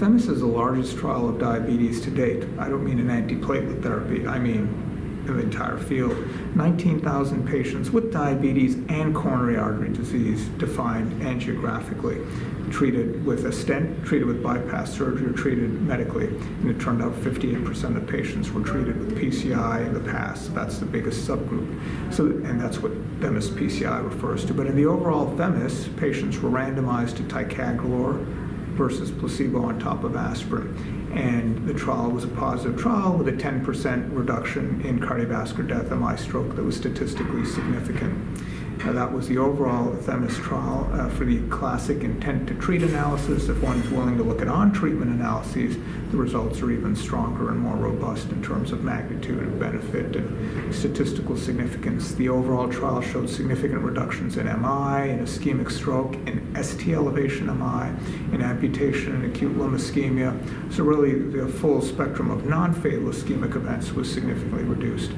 THEMIS is the largest trial of diabetes to date. I don't mean an antiplatelet therapy, I mean the entire field. 19,000 patients with diabetes and coronary artery disease defined angiographically, treated with a stent, treated with bypass surgery, or treated medically. And it turned out 58% of patients were treated with PCI in the past. So that's the biggest subgroup. So, and that's what THEMIS PCI refers to. But in the overall THEMIS, patients were randomized to ticagrelor versus placebo on top of aspirin. And the trial was a positive trial with a 10% reduction in cardiovascular death, MI stroke, that was statistically significant. That was the overall THEMIS trial. For the classic intent to treat analysis, if one's willing to look at on-treatment analyses, the results are even stronger and more robust in terms of magnitude of benefit and statistical significance. The overall trial showed significant reductions in MI, in ischemic stroke, in ST elevation MI, in amputation and acute limb ischemia. So really the full spectrum of non-fatal ischemic events was significantly reduced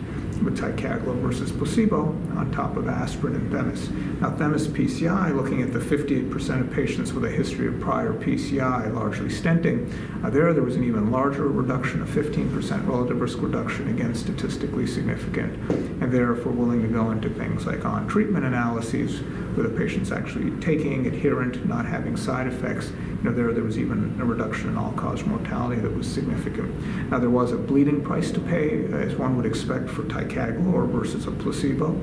with ticagrelor versus placebo on top of aspirin and THEMIS. Now, THEMIS PCI, looking at the 58% of patients with a history of prior PCI, largely stenting, there was an even larger reduction of 15% relative risk reduction, again, statistically significant. And there, if we're willing to go into things like on-treatment analyses, where the patient's actually taking, adherent, not having side effects, there was even a reduction in all-cause mortality that was significant. Now, there was a bleeding price to pay, as one would expect for ticagrelor versus a placebo.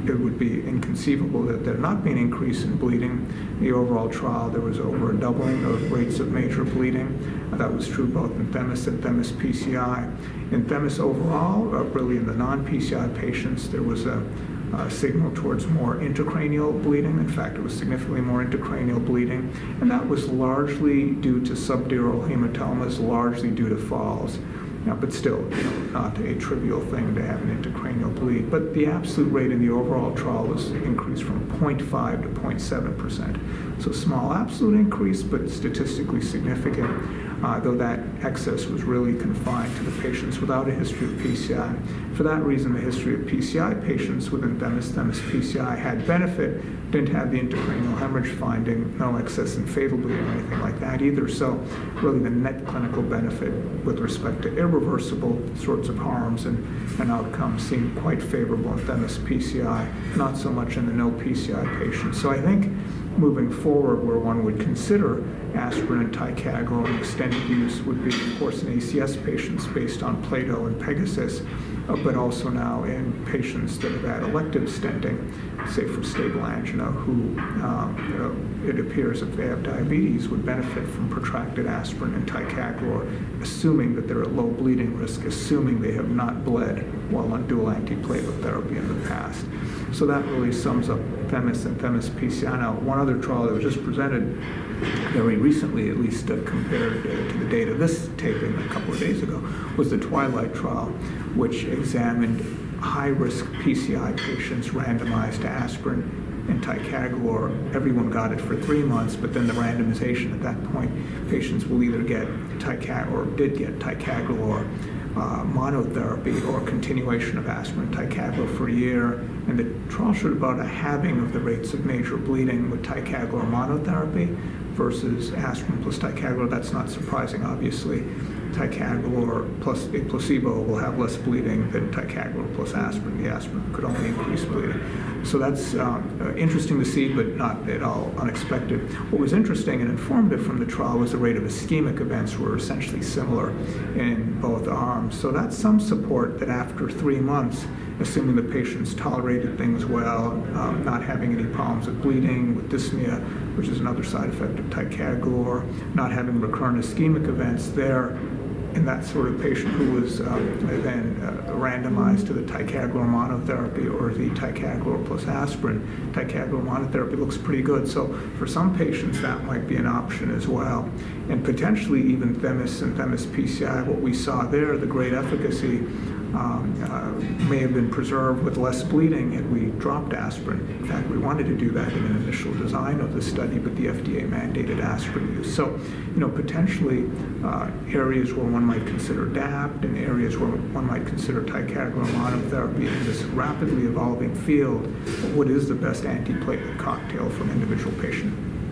It would be inconceivable that there not be an increase in bleeding. The overall trial, there was over a doubling of rates of major bleeding. That was true both in THEMIS and THEMIS PCI. In THEMIS overall, really in the non-PCI patients, there was a signal towards more intracranial bleeding. In fact, it was significantly more intracranial bleeding, and that was largely due to subdural hematomas, largely due to falls. But still, not a trivial thing to have an intracranial bleed. But the absolute rate in the overall trial was increased from 0.5 to 0.7%. So small absolute increase, but statistically significant, though that excess was really confined to the patients without a history of PCI. For that reason, the history of PCI patients within THEMIS PCI had benefit, didn't have the intracranial hemorrhage finding, no excess in fatal bleeding or anything like that either. So really the net clinical benefit with respect to irreversible sorts of harms and outcomes seemed quite favorable in THEMIS PCI, not so much in the no PCI patients. So I think moving forward, where one would consider aspirin and ticagrelor and extended use would be, of course, in ACS patients based on Plato and Pegasus, but also now in patients that have had elective stenting, say for stable angina, who it appears if they have diabetes would benefit from protracted aspirin and ticagrelor, assuming that they're at low bleeding risk, assuming they have not bled while on dual antiplatelet therapy in the past. So that really sums up THEMIS and THEMIS PCI. Now, one other trial that was just presented very recently, at least compared to the data this taping a couple of days ago, was the Twilight trial, which examined high-risk PCI patients randomized to aspirin and ticagrelor. Everyone got it for 3 months, but then the randomization at that point, patients will either get did get ticagrelor monotherapy or continuation of aspirin ticagrelor for a year. And the trial showed about a halving of the rates of major bleeding with ticagrelor monotherapy versus aspirin plus ticagrelor. That's not surprising, obviously. Ticagrelor plus a placebo will have less bleeding than ticagrelor plus aspirin. The aspirin could only increase bleeding. So that's interesting to see, but not at all unexpected. What was interesting and informative from the trial was the rate of ischemic events were essentially similar in both arms. So that's some support that after 3 months, assuming the patients tolerated things well, not having any problems with bleeding, with dyspnea, which is another side effect of ticagrelor, not having recurrent ischemic events there, in that sort of patient who was then randomized to the ticagrelor monotherapy or the ticagrelor plus aspirin, ticagrelor monotherapy looks pretty good. So for some patients, that might be an option as well. And potentially even THEMIS and THEMIS PCI, what we saw there, the great efficacy, may have been preserved with less bleeding had we dropped aspirin. In fact, we wanted to do that in an initial design of the study, but the FDA mandated aspirin use. So, potentially areas where one might consider DAPT and areas where one might consider ticagrelor monotherapy in this rapidly evolving field, what is the best antiplatelet cocktail for an individual patient?